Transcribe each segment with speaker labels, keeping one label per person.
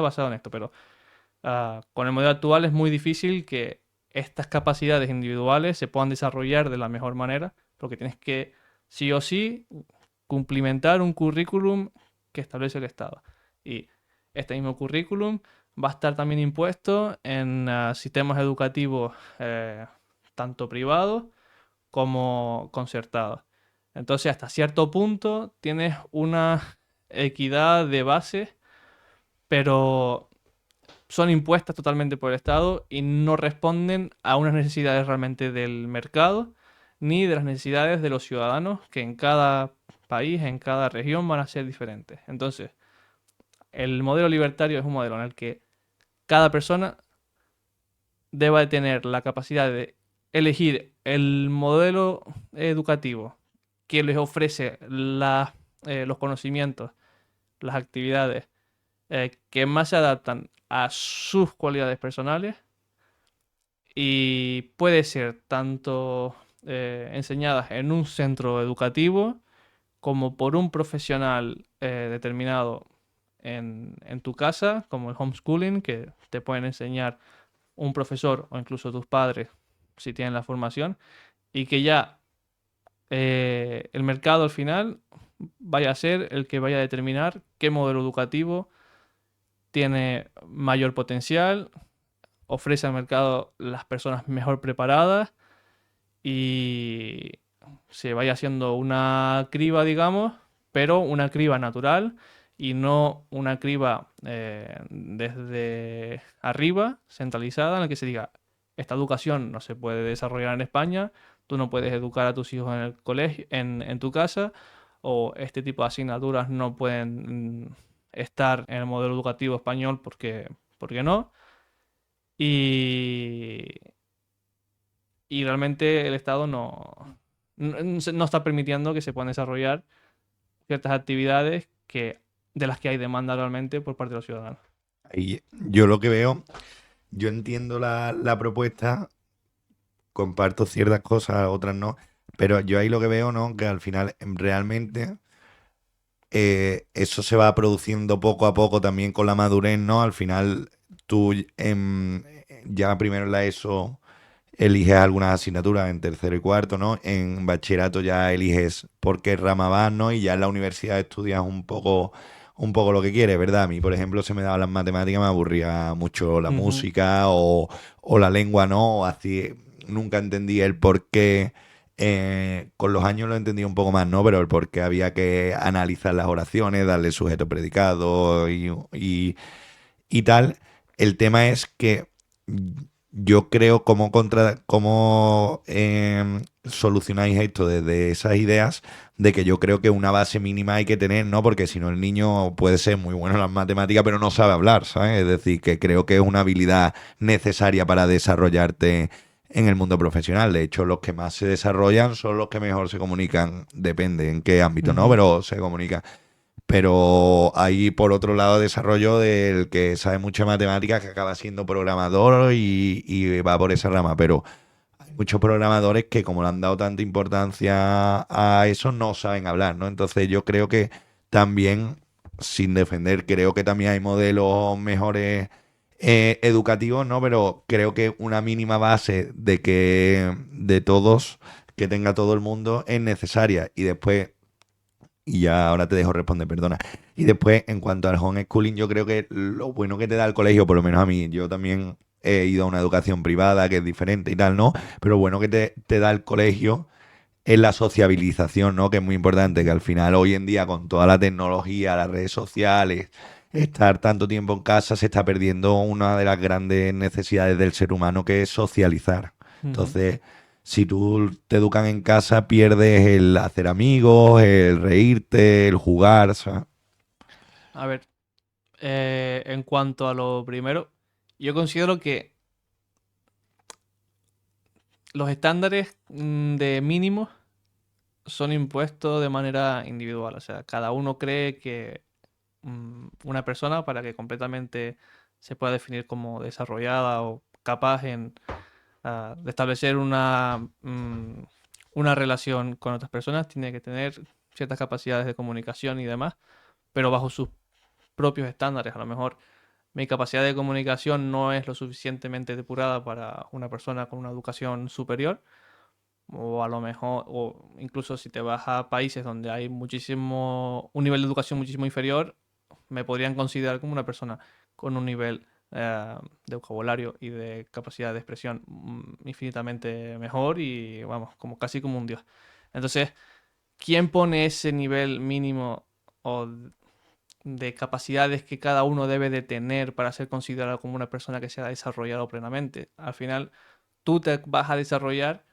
Speaker 1: basado en esto, pero con el modelo actual es muy difícil que estas capacidades individuales se puedan desarrollar de la mejor manera, porque tienes que, sí o sí, cumplimentar un currículum que establece el Estado. Y este mismo currículum va a estar también impuesto en sistemas educativos tanto privados como concertados. Entonces, hasta cierto punto tienes una equidad de base, pero son impuestas totalmente por el Estado y no responden a unas necesidades realmente del mercado ni de las necesidades de los ciudadanos, que en cada país, en cada región van a ser diferentes. Entonces, el modelo libertario es un modelo en el que cada persona deba de tener la capacidad de elegir el modelo educativo que les ofrece los conocimientos, las actividades que más se adaptan a sus cualidades personales y puede ser tanto enseñadas en un centro educativo como por un profesional determinado en tu casa, como el homeschooling, que te pueden enseñar un profesor o incluso tus padres si tienen la formación, y que ya el mercado al final vaya a ser el que vaya a determinar qué modelo educativo tiene mayor potencial, ofrece al mercado las personas mejor preparadas y se vaya haciendo una criba, digamos, pero una criba natural y no una criba desde arriba, centralizada, en la que se diga, esta educación no se puede desarrollar en España, tú no puedes educar a tus hijos en el colegio, en tu casa, o este tipo de asignaturas no pueden estar en el modelo educativo español porque no. Y, y realmente el Estado no está permitiendo que se puedan desarrollar ciertas actividades de las que hay demanda realmente por parte de los ciudadanos.
Speaker 2: Y yo lo que veo, yo entiendo la propuesta, comparto ciertas cosas, otras no, pero yo ahí lo que veo, ¿no? Que al final realmente eso se va produciendo poco a poco también con la madurez, ¿no? Al final tú ya primero en la ESO eliges algunas asignaturas en tercero y cuarto, ¿no? En bachillerato ya eliges por qué rama vas, ¿no? Y ya en la universidad estudias un poco lo que quieres, ¿verdad? A mí, por ejemplo, se me daban las matemáticas, me aburría mucho la
Speaker 1: Ujú,
Speaker 2: música o la lengua, ¿no? O así, nunca entendí el por qué. Con los años lo entendí un poco más, ¿no? Pero el por qué había que analizar las oraciones, darle sujeto predicado y tal. El tema es que yo creo cómo solucionáis esto desde esas ideas de que yo creo que una base mínima hay que tener, ¿no? Porque si no el niño puede ser muy bueno en las matemáticas, pero no sabe hablar, ¿sabes? Es decir, que creo que es una habilidad necesaria para desarrollarte en el mundo profesional. De hecho, los que más se desarrollan son los que mejor se comunican, depende en qué ámbito, ¿no?
Speaker 1: ujú.
Speaker 2: Pero se comunican. Pero hay por otro lado desarrollo del que sabe mucha matemáticas que acaba siendo programador y va por esa rama. Pero hay muchos programadores que como le han dado tanta importancia a eso no saben hablar, ¿no? Entonces yo creo que también, sin defender, creo que también hay modelos mejores educativos, ¿no? Pero creo que una mínima base de que de todos, que tenga todo el mundo, es necesaria. Y después y ya ahora te dejo responder, perdona. Y después, en cuanto al homeschooling, yo creo que lo bueno que te da el colegio, por lo menos a mí, yo también he ido a una educación privada que es diferente y tal, ¿no? Pero lo bueno que te da el colegio es la sociabilización, ¿no? Que es muy importante, que al final hoy en día con toda la tecnología, las redes sociales, estar tanto tiempo en casa se está perdiendo una de las grandes necesidades del ser humano que es socializar.
Speaker 1: Ujú.
Speaker 2: Entonces, si tú te educan en casa, pierdes el hacer amigos, el reírte, el jugar, ¿sabes?
Speaker 1: A ver, en cuanto a lo primero, yo considero que los estándares de mínimos son impuestos de manera individual. O sea, cada uno cree que una persona, para que completamente se pueda definir como desarrollada o capaz de establecer una relación con otras personas, tiene que tener ciertas capacidades de comunicación y demás, pero bajo sus propios estándares. A lo mejor mi capacidad de comunicación no es lo suficientemente depurada para una persona con una educación superior, o a lo mejor, o incluso si te vas a países donde hay un nivel de educación muchísimo inferior, me podrían considerar como una persona con un nivel de vocabulario y de capacidad de expresión infinitamente mejor y vamos, como casi como un dios. Entonces, ¿quién pone ese nivel mínimo o de capacidades que cada uno debe de tener para ser considerado como una persona que se ha desarrollado plenamente? Al final, tú te vas a desarrollar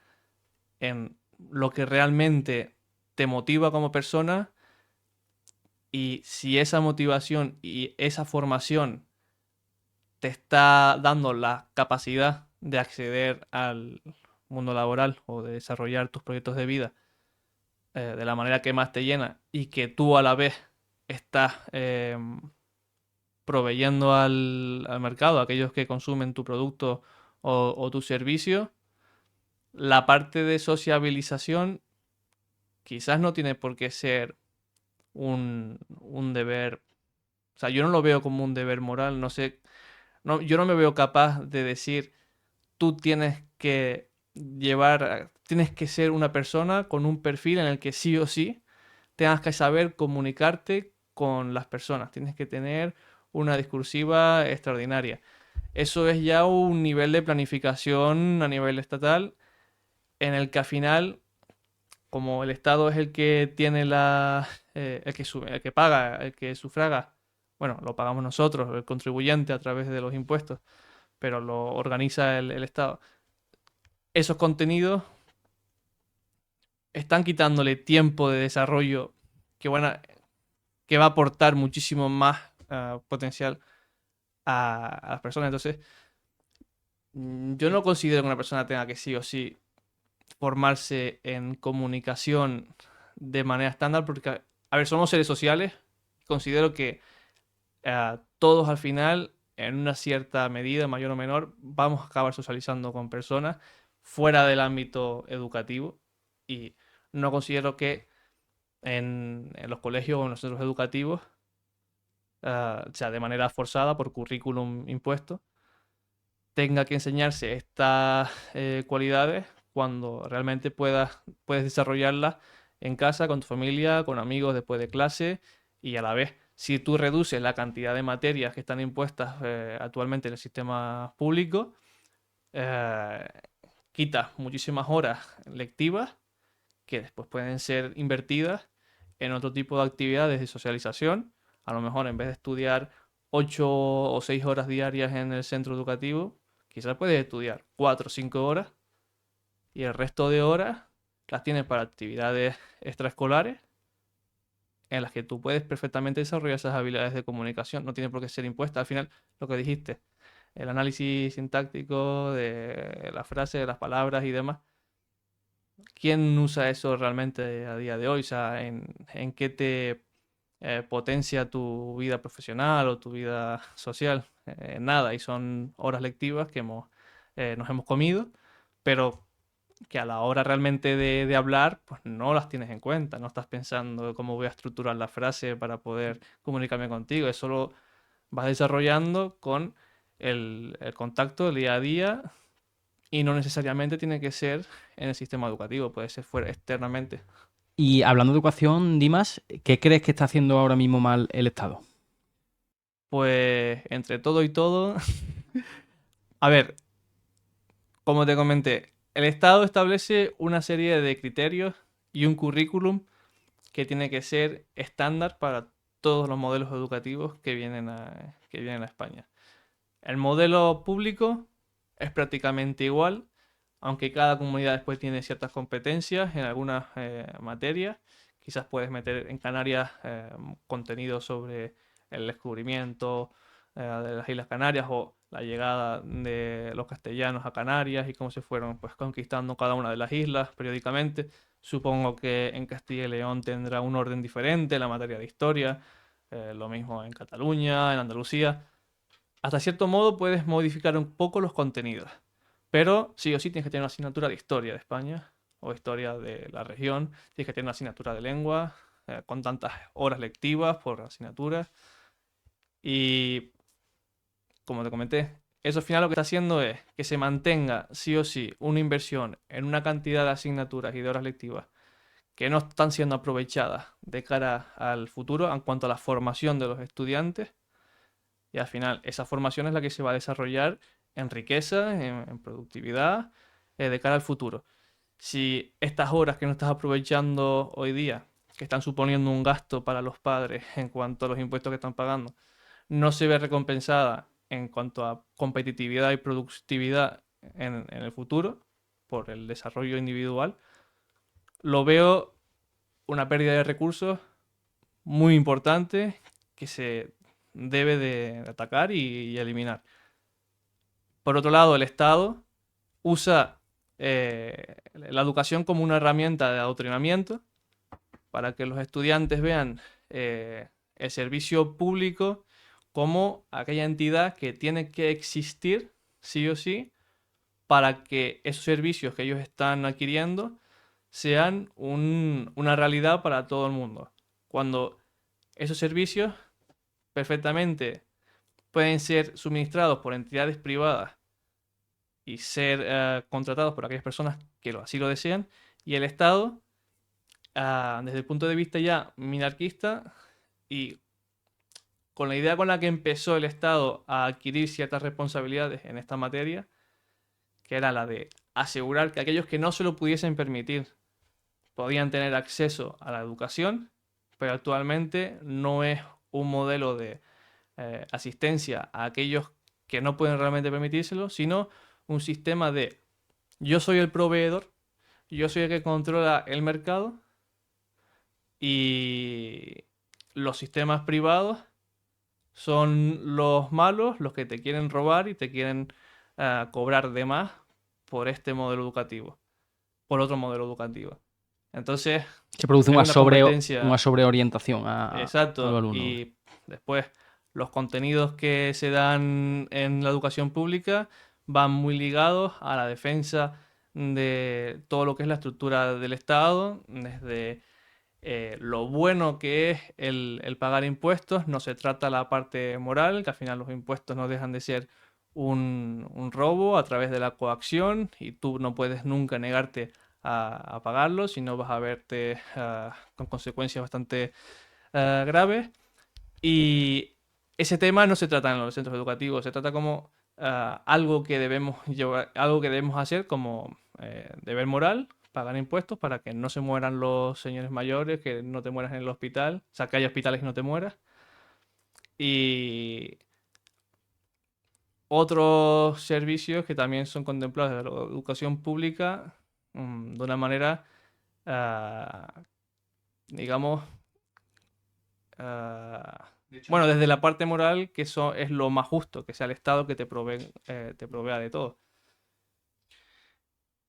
Speaker 1: en lo que realmente te motiva como persona, y si esa motivación y esa formación te está dando la capacidad de acceder al mundo laboral o de desarrollar tus proyectos de vida de la manera que más te llena, y que tú a la vez estás proveyendo al mercado, a aquellos que consumen tu producto o tu servicio, la parte de sociabilización quizás no tiene por qué ser un deber. O sea, yo no lo veo como un deber moral, no sé, no, yo no me veo capaz de decir, tú tienes que ser una persona con un perfil en el que sí o sí tengas que saber comunicarte con las personas, tienes que tener una discursiva extraordinaria. Eso es ya un nivel de planificación a nivel estatal en el que al final, como el Estado es el que tiene el que paga, el que sufraga, bueno, lo pagamos nosotros, el contribuyente a través de los impuestos, pero lo organiza el Estado. Esos contenidos están quitándole tiempo de desarrollo que, que va a aportar muchísimo más potencial a las personas. Entonces, yo no considero que una persona tenga que sí o sí formarse en comunicación de manera estándar, porque, a ver, somos seres sociales. Considero que todos al final, en una cierta medida, mayor o menor, vamos a acabar socializando con personas fuera del ámbito educativo, y no considero que en los colegios o en los centros educativos, o sea, de manera forzada por currículum impuesto, tenga que enseñarse estas cualidades cuando realmente puedes desarrollarlas en casa, con tu familia, con amigos después de clase, y a la vez, si tú reduces la cantidad de materias que están impuestas actualmente en el sistema público, eh, quitas muchísimas horas lectivas que después pueden ser invertidas en otro tipo de actividades de socialización. A lo mejor en vez de estudiar 8 o 6 horas diarias en el centro educativo, quizás puedes estudiar 4 o 5 horas, y el resto de horas las tienes para actividades extraescolares en las que tú puedes perfectamente desarrollar esas habilidades de comunicación. No tiene por qué ser impuesta. Al final, lo que dijiste, el análisis sintáctico de las frases, de las palabras y demás, ¿quién usa eso realmente a día de hoy? O sea, ¿en qué te potencia tu vida profesional o tu vida social? Nada, y son horas lectivas que nos hemos comido, pero que a la hora realmente de hablar, pues no las tienes en cuenta, no estás pensando cómo voy a estructurar la frase para poder comunicarme contigo, eso lo vas desarrollando con el contacto del día a día, y no necesariamente tiene que ser en el sistema educativo, puede ser fuera externamente.
Speaker 3: Y hablando de educación, Dimas, ¿qué crees que está haciendo ahora mismo mal el Estado?
Speaker 1: Pues entre todo y todo, a ver, como te comenté, el Estado establece una serie de criterios y un currículum que tiene que ser estándar para todos los modelos educativos que vienen a España. El modelo público es prácticamente igual, aunque cada comunidad después tiene ciertas competencias en algunas materias. Quizás puedes meter en Canarias contenido sobre el descubrimiento de las Islas Canarias, o la llegada de los castellanos a Canarias y cómo se fueron pues conquistando cada una de las islas periódicamente. Supongo que en Castilla y León tendrá un orden diferente la materia de historia, lo mismo en Cataluña, en Andalucía. Hasta cierto modo puedes modificar un poco los contenidos, pero sí o sí tienes que tener una asignatura de historia de España o historia de la región, tienes que tener una asignatura de lengua con tantas horas lectivas por asignatura. Y como te comenté, eso al final lo que está haciendo es que se mantenga sí o sí una inversión en una cantidad de asignaturas y de horas lectivas que no están siendo aprovechadas de cara al futuro en cuanto a la formación de los estudiantes. Y al final esa formación es la que se va a desarrollar en riqueza, en productividad, de cara al futuro. Si estas horas que no estás aprovechando hoy día, que están suponiendo un gasto para los padres en cuanto a los impuestos que están pagando, no se ve recompensada en cuanto a competitividad y productividad en el futuro por el desarrollo individual, lo veo una pérdida de recursos muy importante que se debe de atacar y eliminar. Por otro lado, el Estado usa la educación como una herramienta de adoctrinamiento para que los estudiantes vean el servicio público como aquella entidad que tiene que existir sí o sí para que esos servicios que ellos están adquiriendo sean una realidad para todo el mundo. Cuando esos servicios perfectamente pueden ser suministrados por entidades privadas y ser contratados por aquellas personas que así lo desean, y el Estado, desde el punto de vista ya minarquista y con la idea con la que empezó el Estado a adquirir ciertas responsabilidades en esta materia, que era la de asegurar que aquellos que no se lo pudiesen permitir podían tener acceso a la educación, pero actualmente no es un modelo de asistencia a aquellos que no pueden realmente permitírselo, sino un sistema de yo soy el proveedor, yo soy el que controla el mercado y los sistemas privados son los malos, los que te quieren robar y te quieren cobrar de más por este modelo educativo, por otro modelo educativo. Entonces,
Speaker 3: Se produce
Speaker 1: es
Speaker 3: una,
Speaker 1: una competencia.
Speaker 3: una sobreorientación a los
Speaker 1: Exacto.
Speaker 3: alumnos.
Speaker 1: Y después, los contenidos que se dan en la educación pública van muy ligados a la defensa de todo lo que es la estructura del Estado, desde lo bueno que es el pagar impuestos, no se trata la parte moral, que al final los impuestos no dejan de ser un robo a través de la coacción y tú no puedes nunca negarte a pagarlos, sino vas a verte con consecuencias bastante graves. Y ese tema no se trata en los centros educativos, se trata como algo que debemos llevar, algo que debemos hacer como deber moral, pagar impuestos para que no se mueran los señores mayores, que no te mueras en el hospital, o sea, que haya hospitales y no te mueras. Y otros servicios que también son contemplados de la educación pública de una manera, ah, digamos, bueno, desde la parte moral, que eso es lo más justo, que sea el Estado que te provea de todo.